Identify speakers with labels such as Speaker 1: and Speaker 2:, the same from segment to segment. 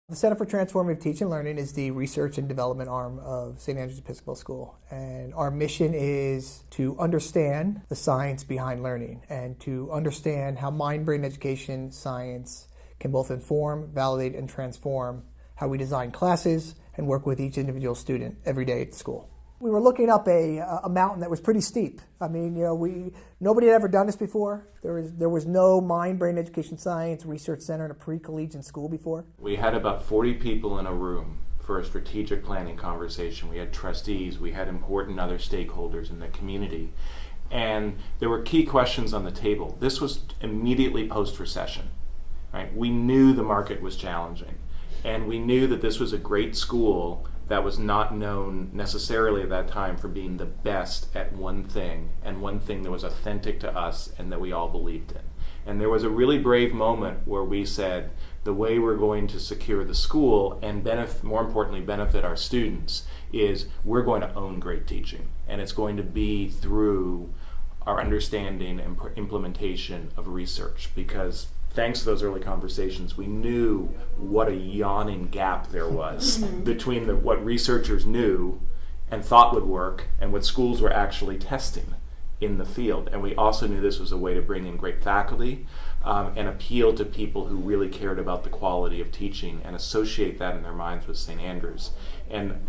Speaker 1: The Center for Transformative Teaching and Learning is the research and development arm of St. Andrew's Episcopal School. And our mission is to understand the science behind learning and to understand how mind-brain education science can both inform, validate, and transform how we design classes and work with each individual student every day at school. We were looking up a mountain that was pretty steep. I mean, nobody had ever done this before. There was no mind-brain education science research center in a pre-collegiate school before.
Speaker 2: We had about 40 people in a room for a strategic planning conversation. We had trustees, we had important other stakeholders in the community, and there were key questions on the table. This was immediately post-recession, right? We knew the market was challenging, and we knew that this was a great school that was not known necessarily at that time for being the best at one thing, and one thing that was authentic to us and that we all believed in. And there was a really brave moment where we said, the way we're going to secure the school and more importantly benefit our students is we're going to own great teaching. And it's going to be through our understanding and implementation of research, because thanks to those early conversations, we knew what a yawning gap there was between what researchers knew and thought would work and what schools were actually testing in the field. And we also knew this was a way to bring in great faculty and appeal to people who really cared about the quality of teaching and associate that in their minds with St. Andrews. And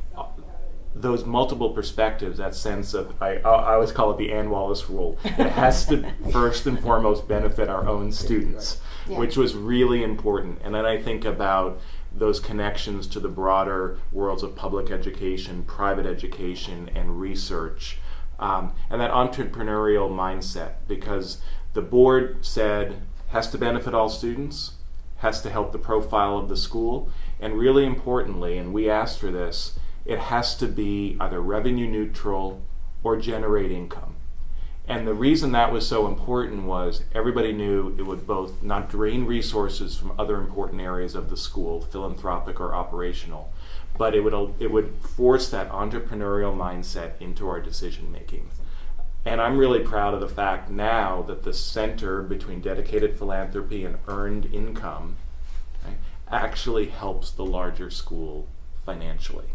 Speaker 2: those multiple perspectives, that sense of, I always call it the Ann Wallace rule, it has to first and foremost benefit our own students, which was really important. And then I think about those connections to the broader worlds of public education, private education, and research, and that entrepreneurial mindset, because the board said has to benefit all students, has to help the profile of the school, and really importantly, and we asked for this, it has to be either revenue neutral or generate income. And the reason that was so important was everybody knew it would both not drain resources from other important areas of the school, philanthropic or operational, but it would force that entrepreneurial mindset into our decision making. And I'm really proud of the fact now that the center between dedicated philanthropy and earned income, right, actually helps the larger school financially.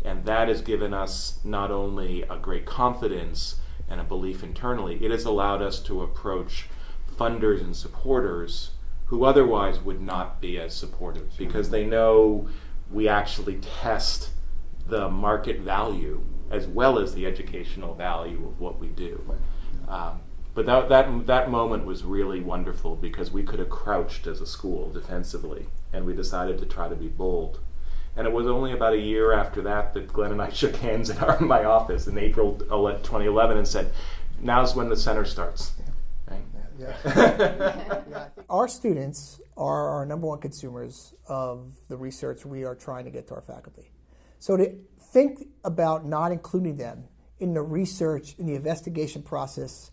Speaker 2: And that has given us not only a great confidence and a belief internally, it has allowed us to approach funders and supporters who otherwise would not be as supportive, because they know we actually test the market value as well as the educational value of what we do. But that moment was really wonderful, because we could have crouched as a school defensively, and we decided to try to be bold. And it was only about a year after that Glenn and I shook hands in my office in April 2011 and said, now's when the center starts. Right?
Speaker 1: Yeah. Our students are our number one consumers of the research we are trying to get to our faculty. So to think about not including them in the research, in the investigation process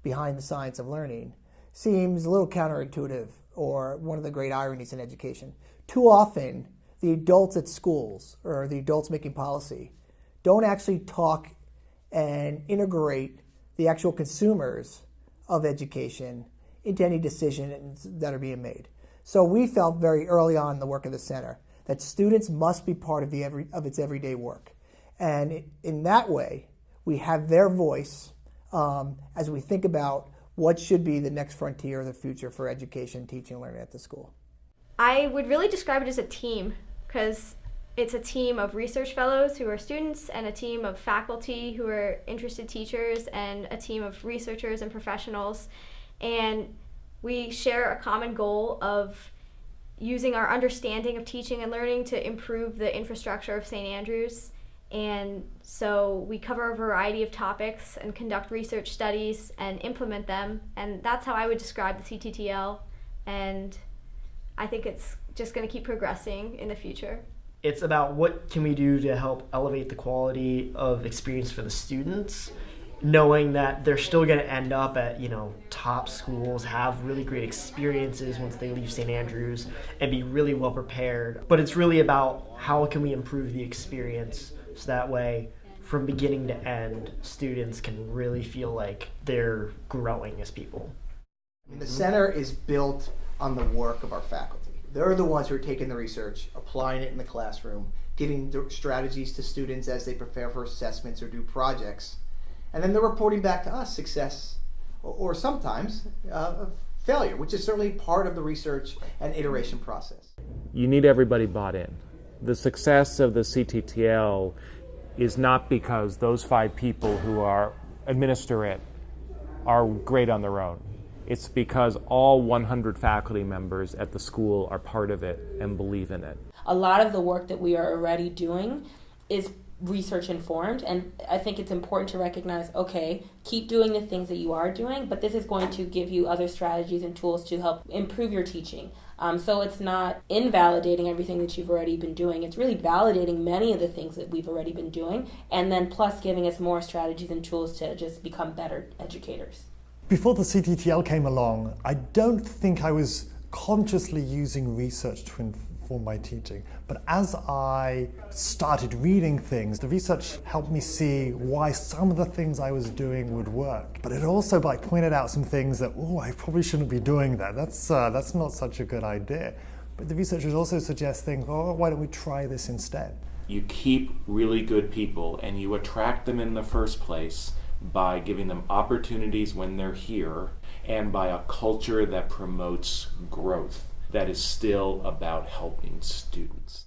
Speaker 1: behind the science of learning seems a little counterintuitive, or one of the great ironies in education. Too often, the adults at schools, or the adults making policy, don't actually talk and integrate the actual consumers of education into any decisions that are being made. So we felt very early on in the work of the center that students must be part of its everyday work. And in that way, we have their voice as we think about what should be the next frontier of the future for education, teaching, and learning at the school.
Speaker 3: I would really describe it as a team, because it's a team of research fellows who are students, and a team of faculty who are interested teachers, and a team of researchers and professionals. And we share a common goal of using our understanding of teaching and learning to improve the infrastructure of St. Andrews. And so we cover a variety of topics and conduct research studies and implement them. And that's how I would describe the CTTL. And I think it's just going to keep progressing in the future.
Speaker 4: It's about what can we do to help elevate the quality of experience for the students, knowing that they're still going to end up at, top schools, have really great experiences once they leave St. Andrews, and be really well prepared. But it's really about how can we improve the experience so that way, from beginning to end, students can really feel like they're growing as people.
Speaker 1: I mean, the center is built on the work of our faculty. They're the ones who are taking the research, applying it in the classroom, giving strategies to students as they prepare for assessments or do projects. And then they're reporting back to us success or sometimes failure, which is certainly part of the research and iteration process.
Speaker 2: You need everybody bought in. The success of the CTTL is not because those 5 people who administer it are great on their own. It's because all 100 faculty members at the school are part of it and believe in it.
Speaker 5: A lot of the work that we are already doing is research informed, and I think it's important to recognize, okay, keep doing the things that you are doing, but this is going to give you other strategies and tools to help improve your teaching. So it's not invalidating everything that you've already been doing, it's really validating many of the things that we've already been doing, and then plus giving us more strategies and tools to just become better educators.
Speaker 6: Before the CTTL came along, I don't think I was consciously using research to inform my teaching. But as I started reading things, the research helped me see why some of the things I was doing would work. But it also pointed out some things that, I probably shouldn't be doing that. That's not such a good idea. But the researchers also suggest things, why don't we try this instead?
Speaker 2: You keep really good people and you attract them in the first place by giving them opportunities when they're here and by a culture that promotes growth that is still about helping students.